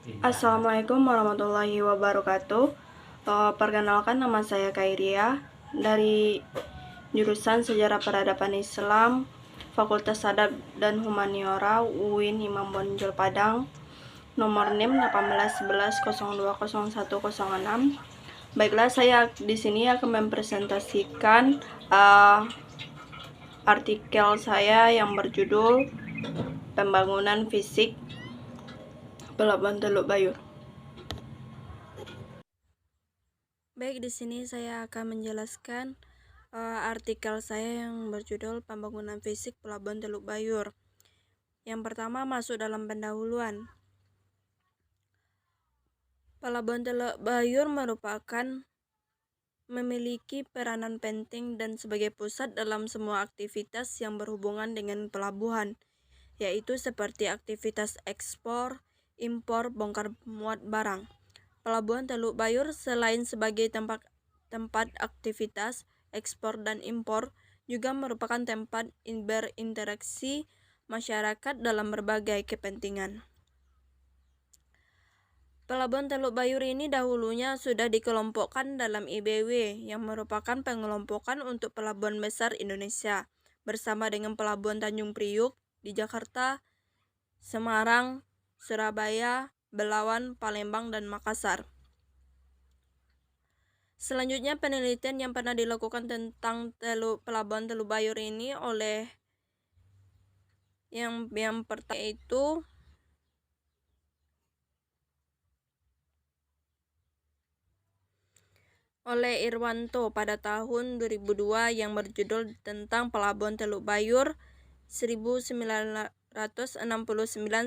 Assalamualaikum warahmatullahi wabarakatuh. Perkenalkan, nama saya Kairia dari jurusan Sejarah Peradaban Islam, Fakultas Adab dan Humaniora, UIN Imam Bonjol Padang, nomor NIM 1811020106. Baiklah, saya di sini akan mempresentasikan artikel saya yang berjudul Pembangunan Fisik Pelabuhan Teluk Bayur. Baik, di sini saya akan menjelaskan artikel saya yang berjudul Pembangunan Fisik Pelabuhan Teluk Bayur. Yang pertama, masuk dalam pendahuluan. Pelabuhan Teluk Bayur memiliki peranan penting dan sebagai pusat dalam semua aktivitas yang berhubungan dengan pelabuhan, yaitu seperti aktivitas ekspor, impor, bongkar muat barang. Pelabuhan Teluk Bayur selain sebagai tempat aktivitas ekspor dan impor, juga merupakan tempat berinteraksi masyarakat dalam berbagai kepentingan. Pelabuhan Teluk Bayur ini dahulunya sudah dikelompokkan dalam IBW, yang merupakan pengelompokan untuk pelabuhan besar Indonesia, bersama dengan Pelabuhan Tanjung Priuk di Jakarta, Semarang, Surabaya, Belawan, Palembang, dan Makassar. Selanjutnya, penelitian yang pernah dilakukan tentang Pelabuhan Teluk Bayur ini oleh yang pertama yaitu oleh Irwanto pada tahun 2002 yang berjudul tentang Pelabuhan Teluk Bayur 1969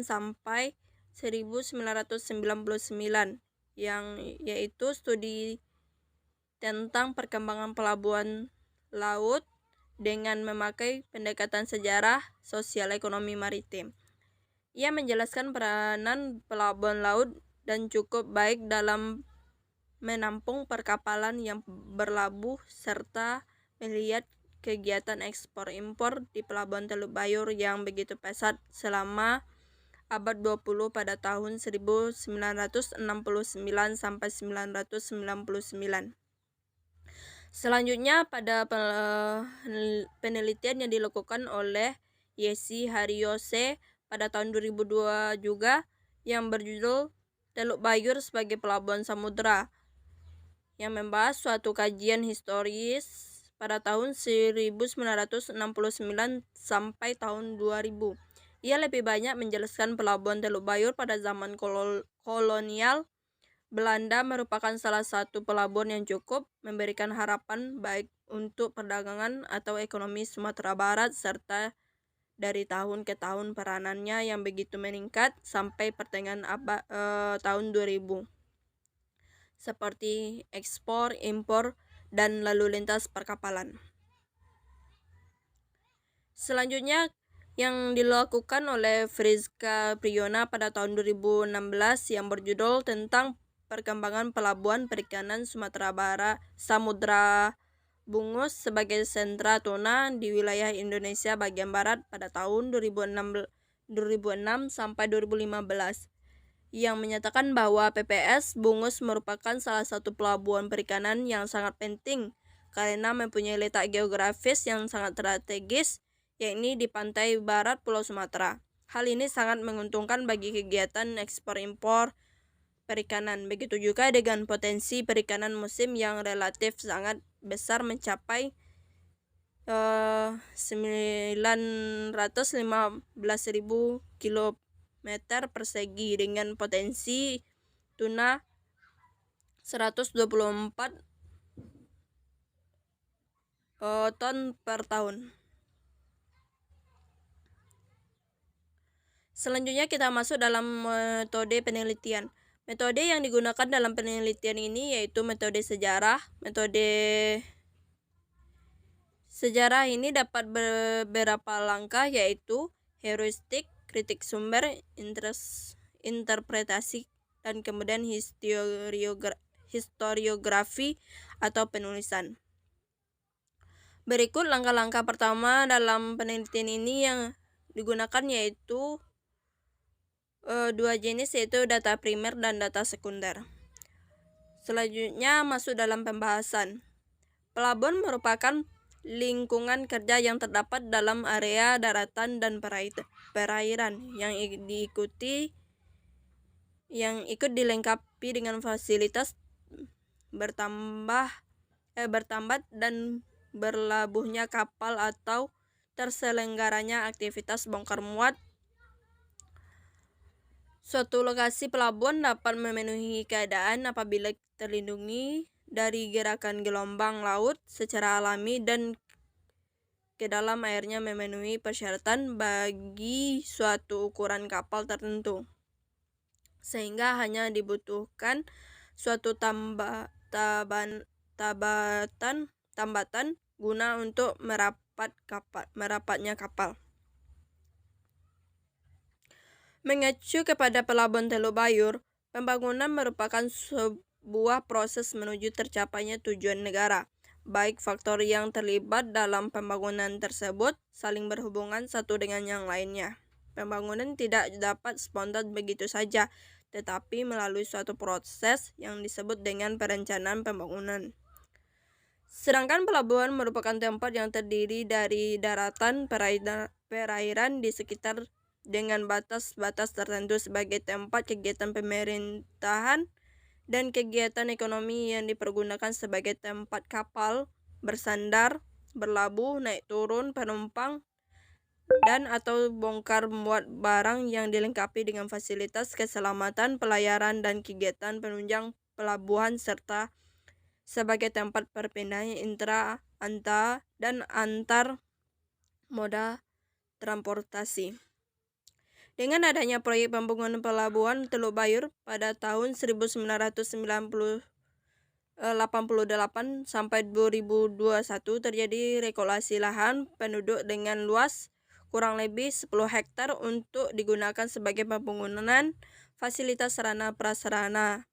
sampai 1999, yang yaitu studi tentang perkembangan pelabuhan laut dengan memakai pendekatan sejarah sosial ekonomi maritim. Ia menjelaskan peranan pelabuhan laut dan cukup baik dalam menampung perkapalan yang berlabuh serta melihat kegiatan ekspor impor di Pelabuhan Teluk Bayur yang begitu pesat selama abad 20 pada tahun 1969 sampai 1999. Selanjutnya, pada penelitian yang dilakukan oleh Yesi Hariose pada tahun 2002 juga, yang berjudul Teluk Bayur sebagai Pelabuhan Samudra, yang membahas suatu kajian historis pada tahun 1969 sampai tahun 2000. Ia lebih banyak menjelaskan Pelabuhan Teluk Bayur pada zaman kolonial Belanda merupakan salah satu pelabuhan yang cukup memberikan harapan baik untuk perdagangan atau ekonomi Sumatera Barat, serta dari tahun ke tahun peranannya yang begitu meningkat sampai pertengahan tahun 2000, seperti ekspor, impor, dan lalu lintas perkapalan. Selanjutnya, yang dilakukan oleh Friska Priona pada tahun 2016 yang berjudul tentang perkembangan pelabuhan perikanan Sumatera Barat Samudra Bungus sebagai sentra tuna di wilayah Indonesia bagian barat pada tahun 2006 sampai 2015, yang menyatakan bahwa PPS Bungus merupakan salah satu pelabuhan perikanan yang sangat penting karena mempunyai letak geografis yang sangat strategis, yakni di pantai barat Pulau Sumatera. Hal ini sangat menguntungkan bagi kegiatan ekspor impor perikanan. Begitu juga dengan potensi perikanan musim yang relatif sangat besar mencapai 915.000 kilometer persegi dengan potensi tuna 124 ton per tahun. Selanjutnya kita masuk dalam metode penelitian. Metode yang digunakan dalam penelitian ini yaitu metode sejarah. Metode sejarah ini dapat beberapa langkah, yaitu heuristik, kritik sumber, interpretasi, dan kemudian historiografi atau penulisan. Berikut langkah-langkah pertama dalam penelitian ini yang digunakan, yaitu dua jenis, yaitu data primer dan data sekunder. Selanjutnya masuk dalam pembahasan. Pelabuhan merupakan lingkungan kerja yang terdapat dalam area daratan dan perairan yang ikut dilengkapi dengan fasilitas bertambat dan berlabuhnya kapal atau terselenggaranya aktivitas bongkar muat. Suatu lokasi pelabuhan dapat memenuhi keadaan apabila terlindungi dari gerakan gelombang laut secara alami dan ke dalam airnya memenuhi persyaratan bagi suatu ukuran kapal tertentu, sehingga hanya dibutuhkan suatu tambatan guna untuk merapatnya kapal. Mengacu kepada Pelabuhan Teluk Bayur, pembangunan merupakan sebuah proses menuju tercapainya tujuan negara. Baik faktor yang terlibat dalam pembangunan tersebut saling berhubungan satu dengan yang lainnya. Pembangunan tidak dapat spontan begitu saja, tetapi melalui suatu proses yang disebut dengan perencanaan pembangunan. Sedangkan pelabuhan merupakan tempat yang terdiri dari daratan, perairan di sekitar dengan batas-batas tertentu sebagai tempat kegiatan pemerintahan dan kegiatan ekonomi yang dipergunakan sebagai tempat kapal bersandar, berlabuh, naik turun penumpang, dan atau bongkar muat barang yang dilengkapi dengan fasilitas keselamatan, pelayaran, dan kegiatan penunjang pelabuhan serta sebagai tempat perpindahan antar moda transportasi. Dengan adanya proyek pembangunan pelabuhan Teluk Bayur pada tahun 1988 sampai 2021 terjadi regulasi lahan penduduk dengan luas kurang lebih 10 hektar untuk digunakan sebagai pembangunan fasilitas sarana prasarana.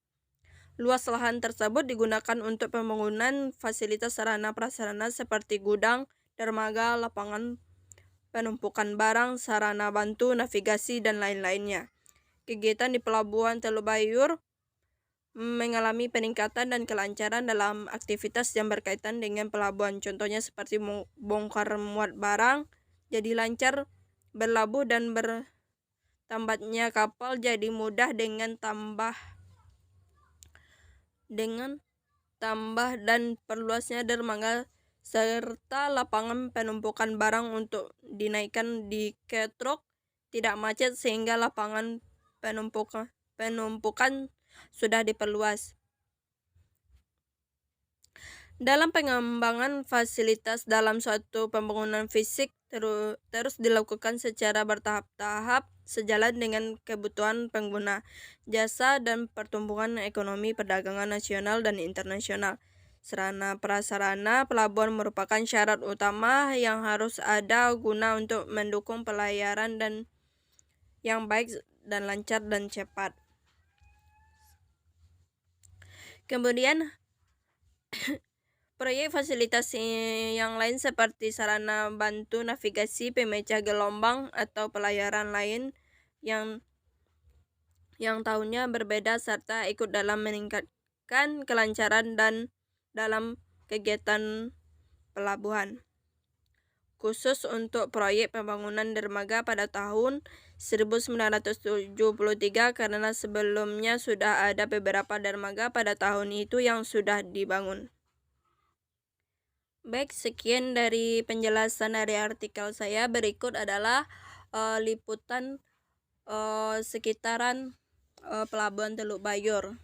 Luas lahan tersebut digunakan untuk pembangunan fasilitas sarana prasarana seperti gudang, dermaga, lapangan penumpukan barang, sarana bantu, navigasi, dan lain-lainnya. Kegiatan di Pelabuhan Teluk Bayur mengalami peningkatan dan kelancaran dalam aktivitas yang berkaitan dengan pelabuhan. Contohnya seperti bongkar muat barang jadi lancar, berlabuh dan bertambatnya kapal jadi mudah dengan tambah dan perluasnya dermaga serta lapangan penumpukan barang untuk dinaikkan di ke truk tidak macet sehingga lapangan penumpukan sudah diperluas. Dalam pengembangan fasilitas dalam suatu pembangunan fisik terus dilakukan secara bertahap-tahap sejalan dengan kebutuhan pengguna jasa dan pertumbuhan ekonomi perdagangan nasional dan internasional. Sarana prasarana pelabuhan merupakan syarat utama yang harus ada guna untuk mendukung pelayaran dan yang baik dan lancar dan cepat. Kemudian proyek fasilitas yang lain seperti sarana bantu navigasi, pemecah gelombang atau pelayaran lain yang tahunnya berbeda serta ikut dalam meningkatkan kelancaran dan dalam kegiatan pelabuhan. Khusus untuk proyek pembangunan dermaga pada tahun 1973 karena sebelumnya sudah ada beberapa dermaga pada tahun itu yang sudah dibangun. Baik, sekian dari penjelasan dari artikel saya. Berikut adalah liputan sekitaran Pelabuhan Teluk Bayur.